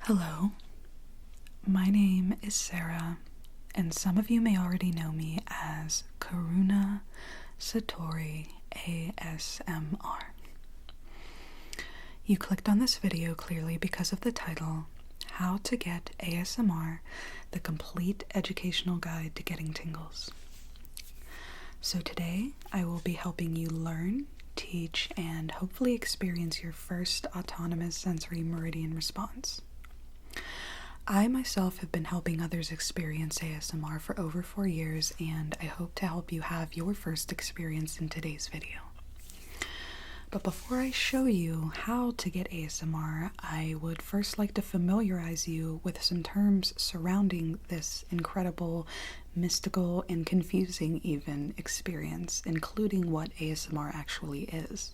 Hello, my name is Sarah, and some of you may already know me as Karuna Satori ASMR. You clicked on this video clearly because of the title, How to Get ASMR, the Complete Educational Guide to Getting Tingles. So today, I will be helping you learn, teach, and hopefully experience your first autonomous sensory meridian response. I myself have been helping others experience ASMR for over 4 years, and I hope to help you have your first experience in today's video. But before I show you how to get ASMR, I would first like to familiarize you with some terms surrounding this incredible, mystical, and confusing even experience, including what ASMR actually is.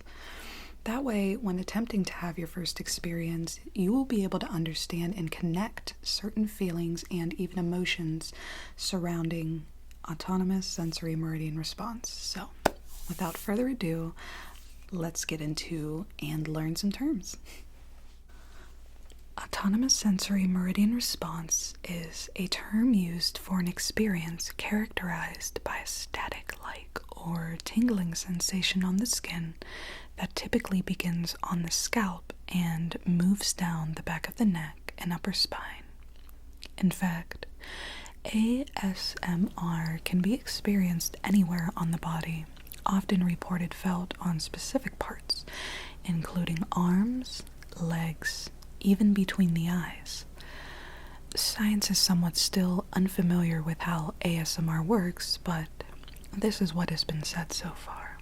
That way, when attempting to have your first experience, you will be able to understand and connect certain feelings and even emotions surrounding autonomous sensory meridian response. So, without further ado, let's get into and learn some terms. Autonomous sensory meridian response is a term used for an experience characterized by a static-like or tingling sensation on the skin that typically begins on the scalp and moves down the back of the neck and upper spine. In fact, ASMR can be experienced anywhere on the body, often reported felt on specific parts, including arms, legs, even between the eyes. Science is somewhat still unfamiliar with how ASMR works, but this is what has been said so far.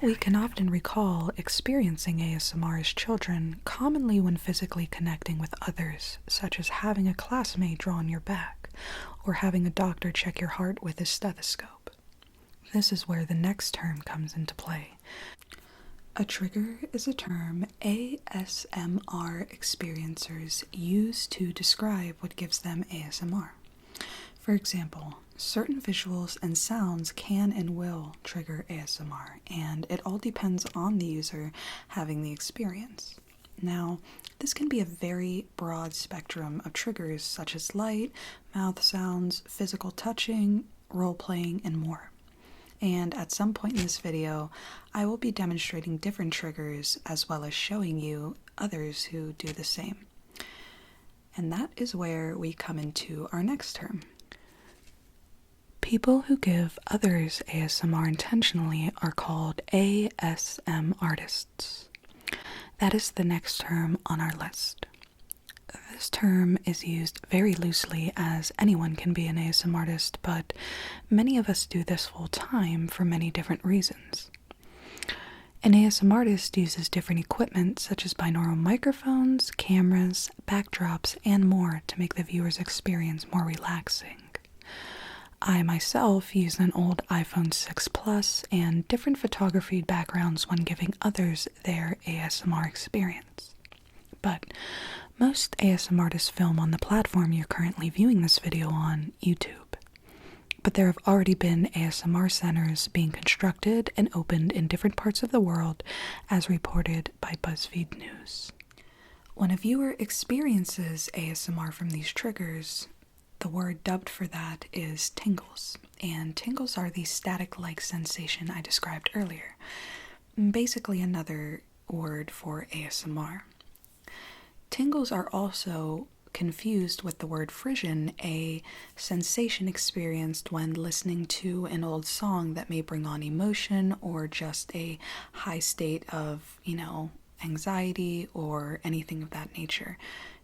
We can often recall experiencing ASMR as children, commonly when physically connecting with others, such as having a classmate draw on your back, or having a doctor check your heart with a stethoscope. This is where the next term comes into play. A trigger is a term ASMR experiencers use to describe what gives them ASMR. For example, certain visuals and sounds can and will trigger ASMR, and it all depends on the user having the experience. Now, this can be a very broad spectrum of triggers such as light, mouth sounds, physical touching, role-playing, and more. And at some point in this video, I will be demonstrating different triggers as well as showing you others who do the same. And that is where we come into our next term. People who give others ASMR intentionally are called ASMRtists. That is the next term on our list. This term is used very loosely as anyone can be an ASMRtist, but many of us do this full time for many different reasons. An ASMRtist uses different equipment such as binaural microphones, cameras, backdrops, and more to make the viewer's experience more relaxing. I myself use an old iPhone 6 Plus and different photography backgrounds when giving others their ASMR experience. But most ASMRtists film on the platform you're currently viewing this video on, YouTube. But there have already been ASMR centers being constructed and opened in different parts of the world, as reported by BuzzFeed News. When a viewer experiences ASMR from these triggers, the word dubbed for that is tingles, and tingles are the static-like sensation I described earlier, basically another word for ASMR. Tingles are also confused with the word frisson, a sensation experienced when listening to an old song that may bring on emotion or just a high state of, anxiety or anything of that nature.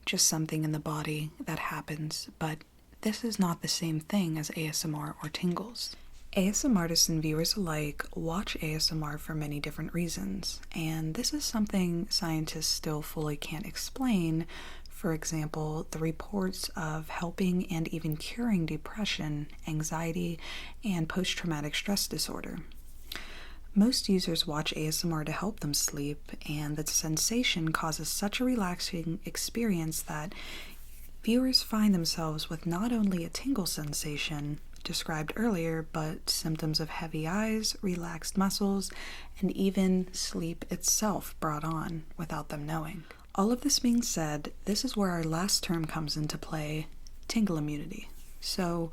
Just something in the body that happens, but this is not the same thing as ASMR or tingles. ASMRtists and viewers alike watch ASMR for many different reasons, and this is something scientists still fully can't explain. For example, the reports of helping and even curing depression, anxiety, and post-traumatic stress disorder. Most users watch ASMR to help them sleep, and the sensation causes such a relaxing experience that viewers find themselves with not only a tingle sensation described earlier, but symptoms of heavy eyes, relaxed muscles, and even sleep itself brought on without them knowing. All of this being said, this is where our last term comes into play, tingle immunity. So,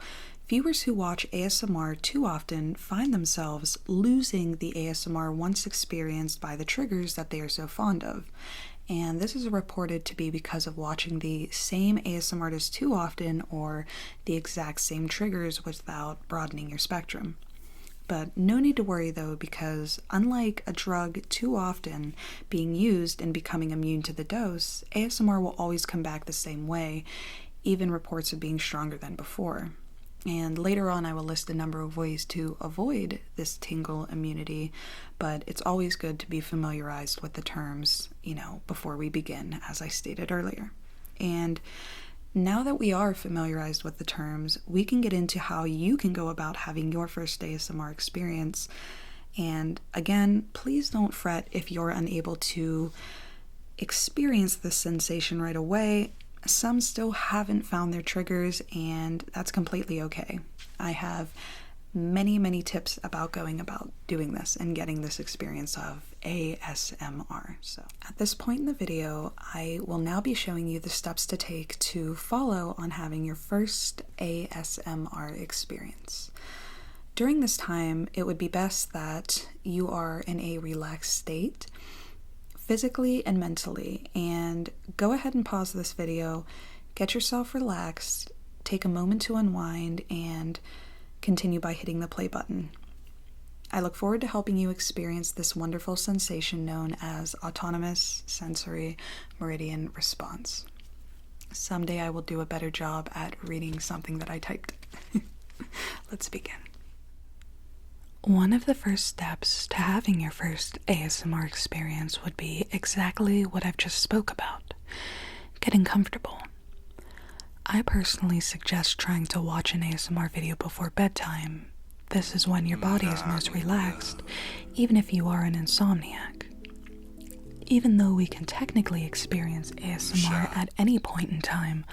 viewers who watch ASMR too often find themselves losing the ASMR once experienced by the triggers that they are so fond of. And this is reported to be because of watching the same ASMRtist too often or the exact same triggers without broadening your spectrum. But no need to worry though, because unlike a drug too often being used and becoming immune to the dose, ASMR will always come back the same way, even reports of being stronger than before. And later on I will list a number of ways to avoid this tingle immunity, but it's always good to be familiarized with the terms, before we begin, as I stated earlier. And now that we are familiarized with the terms, we can get into how you can go about having your first ASMR experience. And again, please don't fret if you're unable to experience this sensation right away. Some still haven't found their triggers, and that's completely okay. I have many tips about going about doing this and getting this experience of ASMR. So at this point in the video, I will now be showing you the steps to take to follow on having your first ASMR experience. During this time, it would be best that you are in a relaxed state, physically and mentally, and go ahead and pause this video, get yourself relaxed, take a moment to unwind, and continue by hitting the play button. I look forward to helping you experience this wonderful sensation known as autonomous sensory meridian response. Someday I will do a better job at reading something that I typed. Let's begin. One of the first steps to having your first ASMR experience would be exactly what I've just spoke about, getting comfortable. I personally suggest trying to watch an ASMR video before bedtime. This is when your body is most relaxed, even if you are an insomniac. Even though we can technically experience ASMR at any point in time,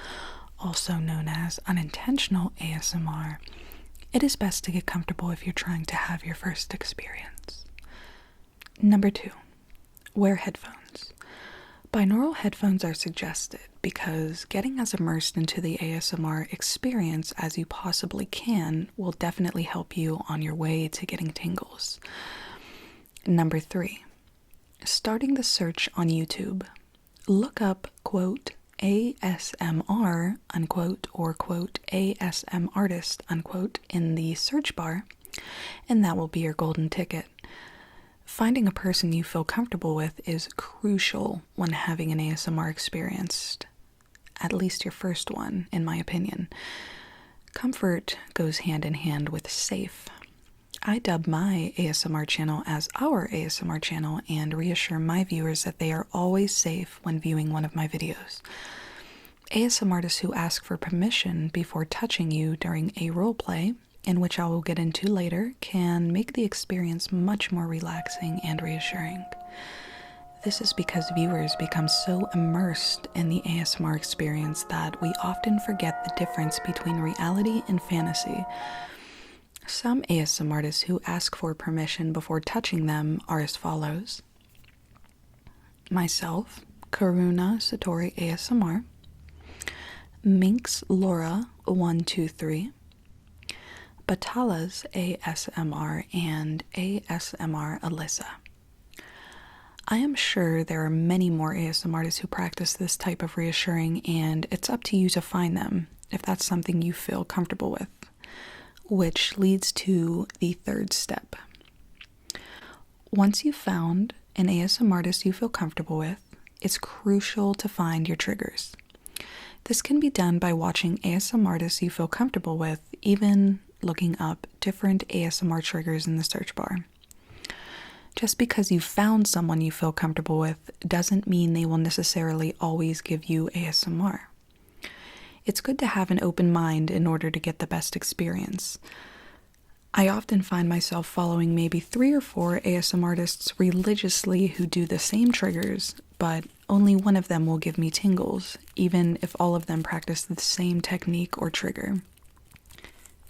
also known as unintentional ASMR, it is best to get comfortable if you're trying to have your first experience. Number 2, wear headphones. Binaural headphones are suggested because getting as immersed into the ASMR experience as you possibly can will definitely help you on your way to getting tingles. Number 3, starting the search on YouTube. Look up, quote, ASMR, unquote, or quote, ASMRtist, unquote, in the search bar, and that will be your golden ticket. Finding a person you feel comfortable with is crucial when having an ASMR experience, at least your first one, in my opinion. Comfort goes hand in hand with safe. I dub my ASMR channel as our ASMR channel and reassure my viewers that they are always safe when viewing one of my videos. ASMRtists who ask for permission before touching you during a roleplay, in which I will get into later, can make the experience much more relaxing and reassuring. This is because viewers become so immersed in the ASMR experience that we often forget the difference between reality and fantasy. Some ASMRtists who ask for permission before touching them are as follows. Myself, Karuna Satori ASMR, Minx Laura 123, Batala's ASMR, and ASMR Alyssa. I am sure there are many more ASMRtists who practice this type of reassuring, and it's up to you to find them if that's something you feel comfortable with. Which leads to the third step. Once you've found an ASMRtist you feel comfortable with, it's crucial to find your triggers. This can be done by watching ASMRtists you feel comfortable with, even looking up different ASMR triggers in the search bar. Just because you've found someone you feel comfortable with doesn't mean they will necessarily always give you ASMR. It's good to have an open mind in order to get the best experience. I often find myself following maybe 3 or 4 ASMRtists religiously who do the same triggers, but only one of them will give me tingles, even if all of them practice the same technique or trigger.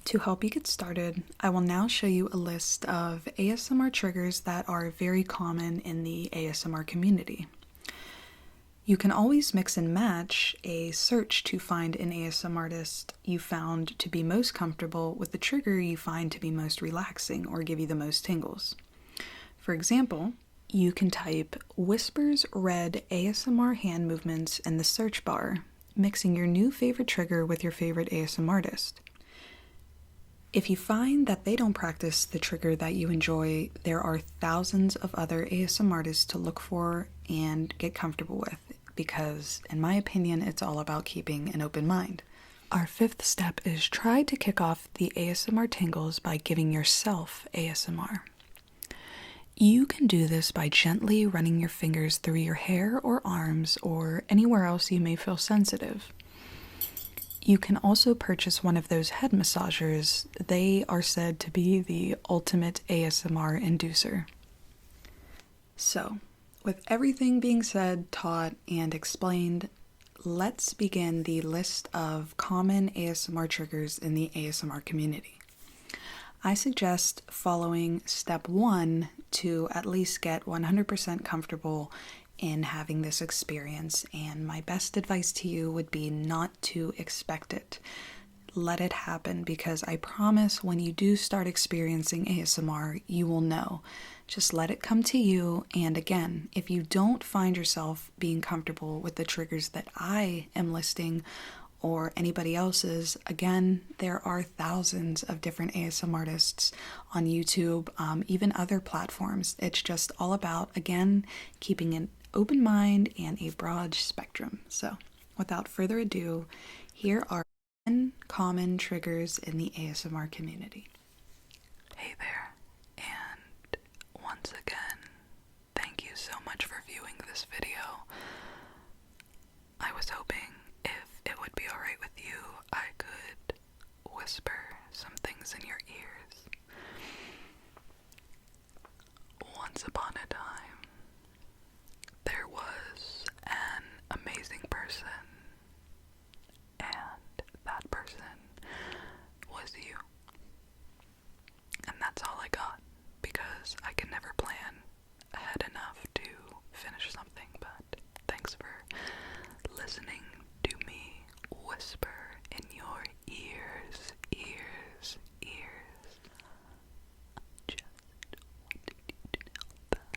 To help you get started, I will now show you a list of ASMR triggers that are very common in the ASMR community. You can always mix and match a search to find an ASMRtist you found to be most comfortable with the trigger you find to be most relaxing or give you the most tingles. For example, you can type Whispers Red ASMR hand movements in the search bar, mixing your new favorite trigger with your favorite ASMRtist. If you find that they don't practice the trigger that you enjoy, there are thousands of other ASMRtists to look for and get comfortable with, because, in my opinion, it's all about keeping an open mind. Our fifth step is try to kick off the ASMR tingles by giving yourself ASMR. You can do this by gently running your fingers through your hair or arms or anywhere else you may feel sensitive. You can also purchase one of those head massagers. They are said to be the ultimate ASMR inducer. So, with everything being said, taught, and explained, let's begin the list of common ASMR triggers in the ASMR community. I suggest following step 1 to at least get 100% comfortable in having this experience, and my best advice to you would be not to expect it. Let it happen, because I promise when you do start experiencing ASMR, you will know. Just let it come to you, and again, if you don't find yourself being comfortable with the triggers that I am listing or anybody else's, again, there are thousands of different ASMRtists on YouTube, even other platforms. It's just all about, again, keeping an open mind and a broad spectrum. So, without further ado, here are 10 common triggers in the ASMR community. Hey there, and once again, thank you so much for viewing this video. I was hoping if it would be alright with you, I could whisper some things in your ears. Once upon a time, there was an amazing person, and that person was you. And that's all I got, because I can never plan ahead enough to finish something, but thanks for listening to me whisper in your ears. Just wanted you to know that.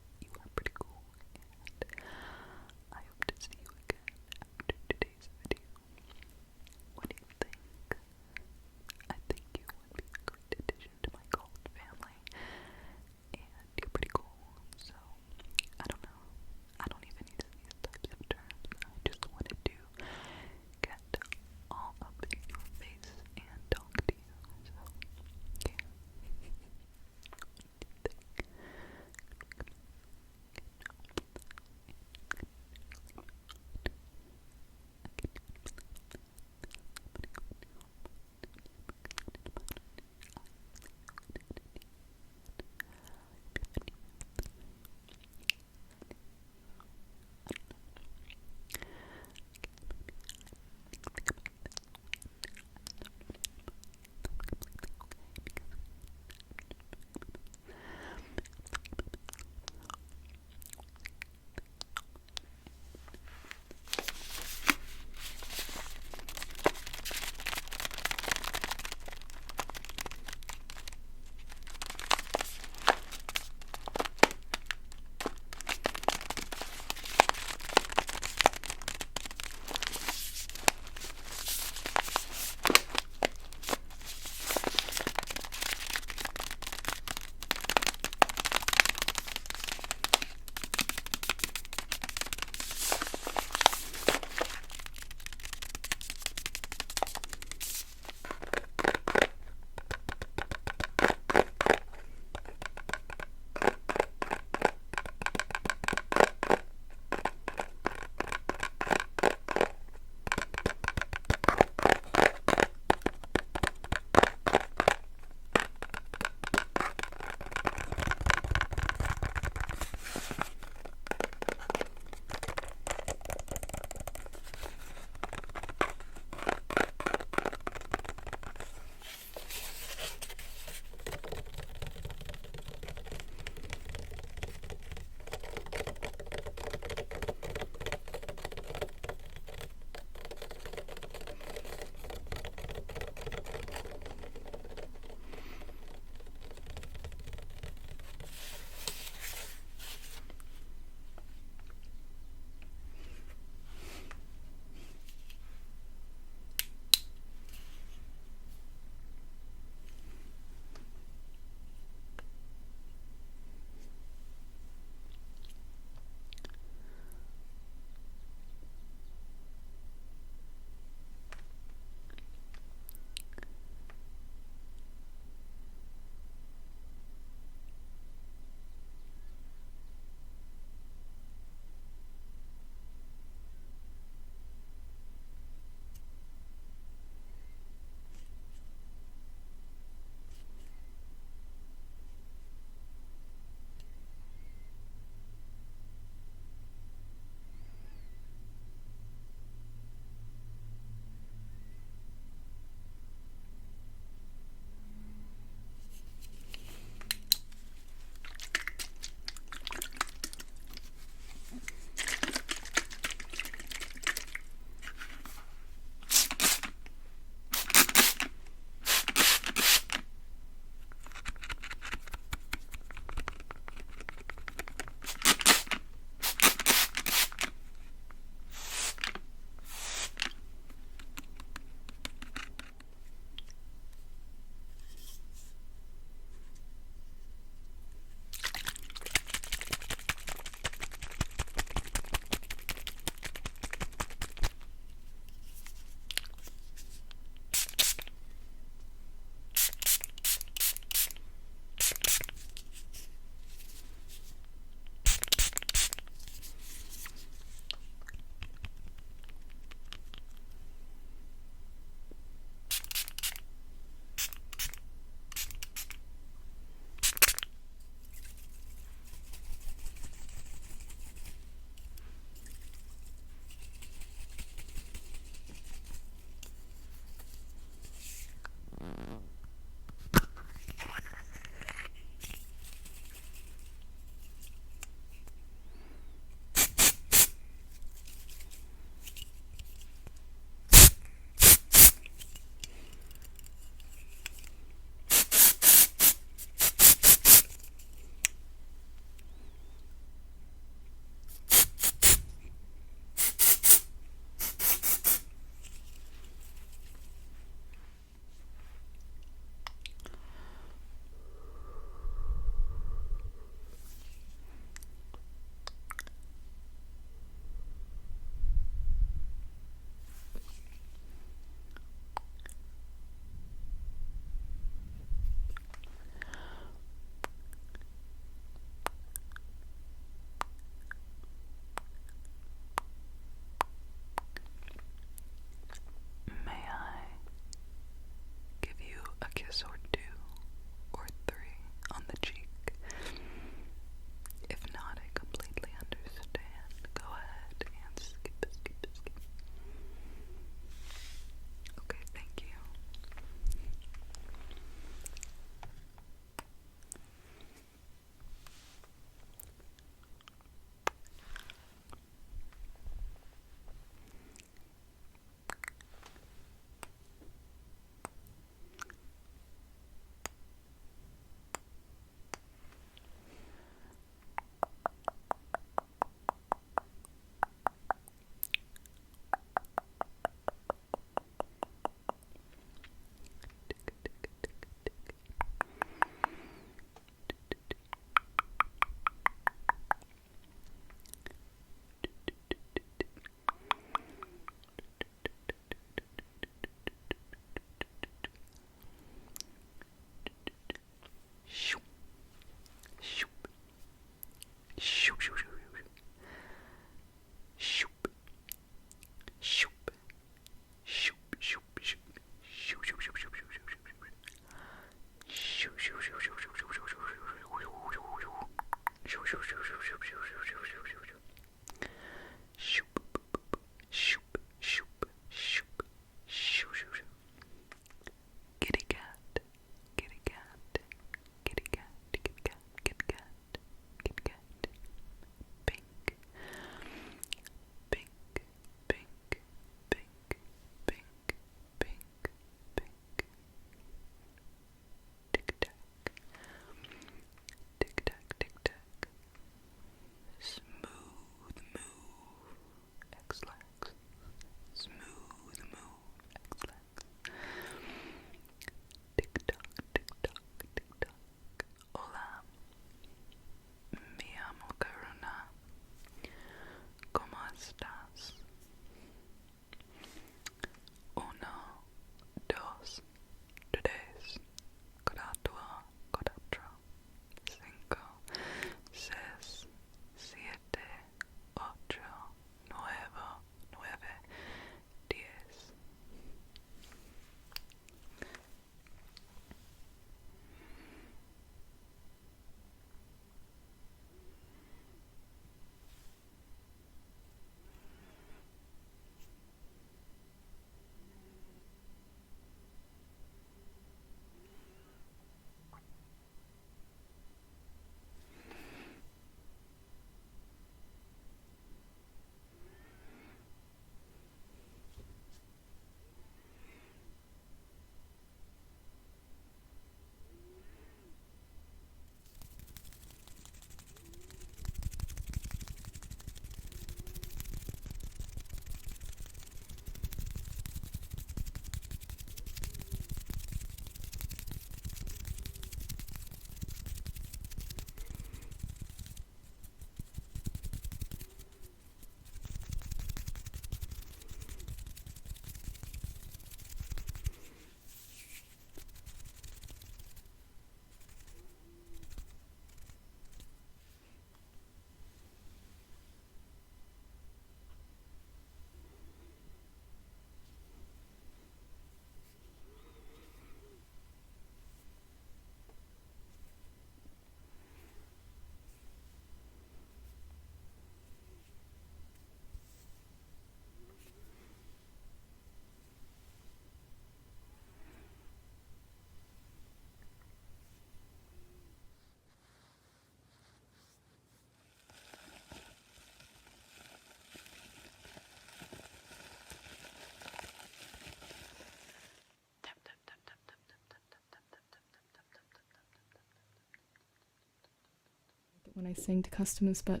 when I sing to customers, but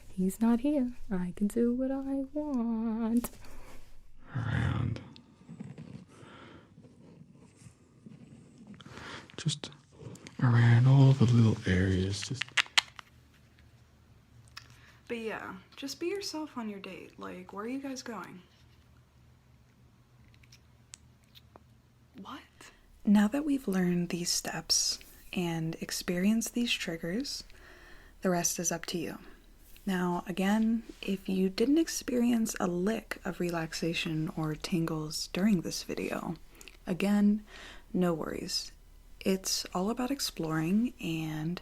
he's not here. I can do what I want. Around. Just around all the little areas. But yeah, just be yourself on your date. Like, where are you guys going? What? Now that we've learned these steps and experienced these triggers, the rest is up to you. Now, again, if you didn't experience a lick of relaxation or tingles during this video, again, no worries. It's all about exploring and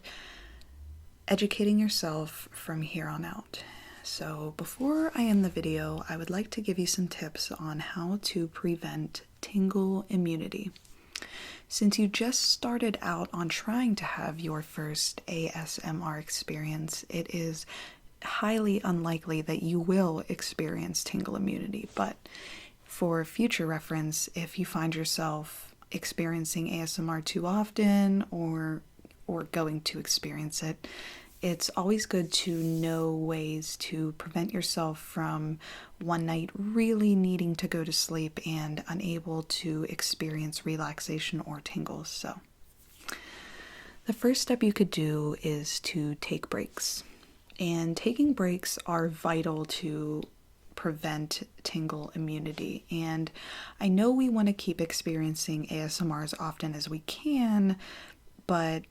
educating yourself from here on out. So before I end the video, I would like to give you some tips on how to prevent tingle immunity. Since you just started out on trying to have your first ASMR experience, it is highly unlikely that you will experience tingle immunity. But for future reference, if you find yourself experiencing ASMR too often or going to experience it, it's always good to know ways to prevent yourself from one night really needing to go to sleep and unable to experience relaxation or tingles. So the first step you could do is to take breaks. And taking breaks are vital to prevent tingle immunity. And I know we want to keep experiencing ASMR as often as we can, but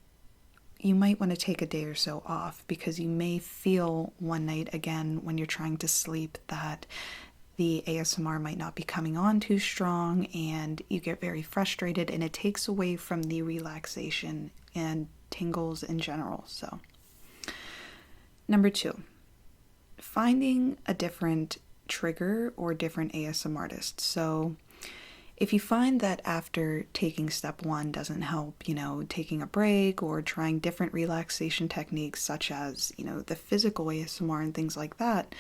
you might want to take a day or so off because you may feel one night again when you're trying to sleep that the ASMR might not be coming on too strong and you get very frustrated, and it takes away from the relaxation and tingles in general. So, number 2, finding a different trigger or different ASMRtist. So if you find that after taking step 1 doesn't help, taking a break or trying different relaxation techniques such as, the physical ASMR and things like that,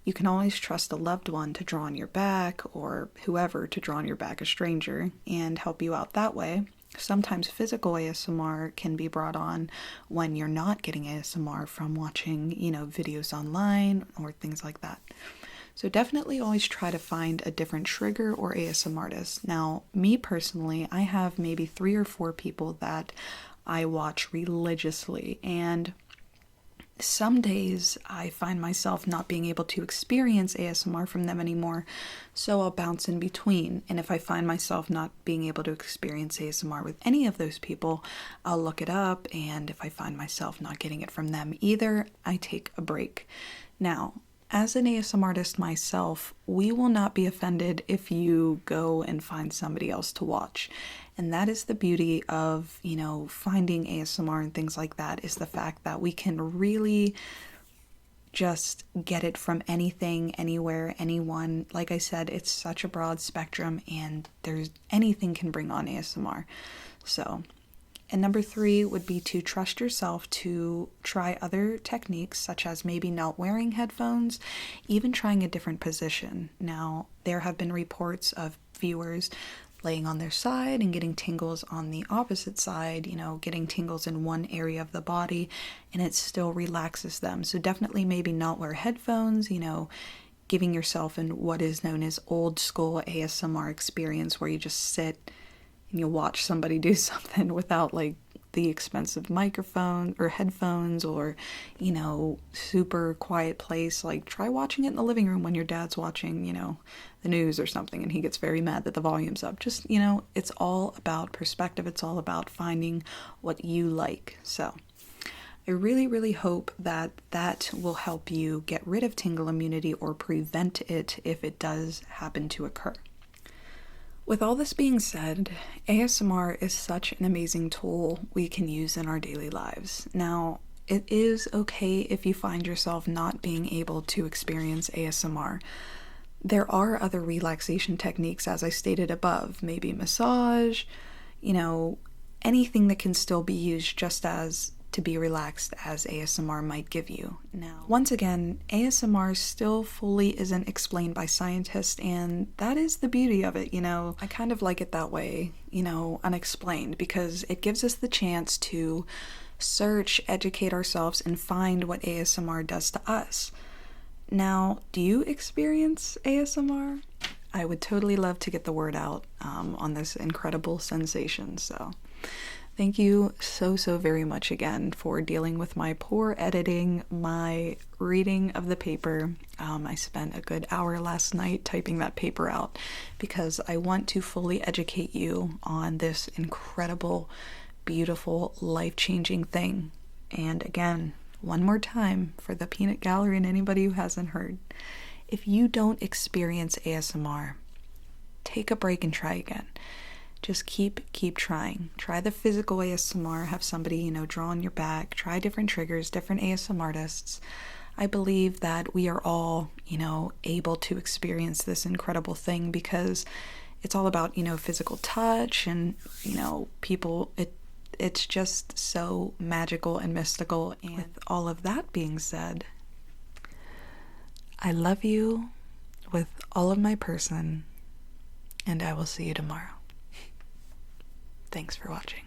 you can always trust a loved one to draw on your back, or whoever to draw on your back, a stranger, and help you out that way. Sometimes physical ASMR can be brought on when you're not getting ASMR from watching, videos online or things like that. So definitely always try to find a different trigger or ASMRtist. Now, me personally, I have maybe 3 or 4 people that I watch religiously, and some days I find myself not being able to experience ASMR from them anymore, so I'll bounce in between. And if I find myself not being able to experience ASMR with any of those people, I'll look it up, and if I find myself not getting it from them either, I take a break. Now, as an ASMRtist myself, we will not be offended if you go and find somebody else to watch. And that is the beauty of, finding ASMR and things like that, is the fact that we can really just get it from anything, anywhere, anyone. Like I said, it's such a broad spectrum, and anything can bring on ASMR. So, and number 3 would be to trust yourself to try other techniques, such as maybe not wearing headphones, even trying a different position. Now, there have been reports of viewers laying on their side and getting tingles on the opposite side, getting tingles in one area of the body, and it still relaxes them. So definitely maybe not wear headphones, giving yourself in what is known as old school ASMR experience, where you just sit and you watch somebody do something without the expensive microphone or headphones or, super quiet place. Try watching it in the living room when your dad's watching, the news or something, and he gets very mad that the volume's up. Just, it's all about perspective. It's all about finding what you like. So I really, really hope that will help you get rid of tingle immunity or prevent it if it does happen to occur. With all this being said, ASMR is such an amazing tool we can use in our daily lives. Now, it is okay if you find yourself not being able to experience ASMR. There are other relaxation techniques, as I stated above, maybe massage, anything that can still be used just as to be relaxed as ASMR might give you. Now, once again, ASMR still fully isn't explained by scientists, and that is the beauty of it, I kind of like it that way, unexplained, because it gives us the chance to search, educate ourselves, and find what ASMR does to us. Now, do you experience ASMR? I would totally love to get the word out on this incredible sensation. So thank you so very much again for dealing with my poor editing, my reading of the paper. I spent a good hour last night typing that paper out because I want to fully educate you on this incredible, beautiful, life-changing thing. And again, one more time for the peanut gallery and anybody who hasn't heard. If you don't experience ASMR, take a break and try again. Just keep trying. Try the physical ASMR, have somebody, draw on your back, try different triggers, different ASMRtists. I believe that we are all, able to experience this incredible thing because it's all about, physical touch and, people, it's just so magical and mystical. And with all of that being said, I love you with all of my person, and I will see you tomorrow. Thanks for watching.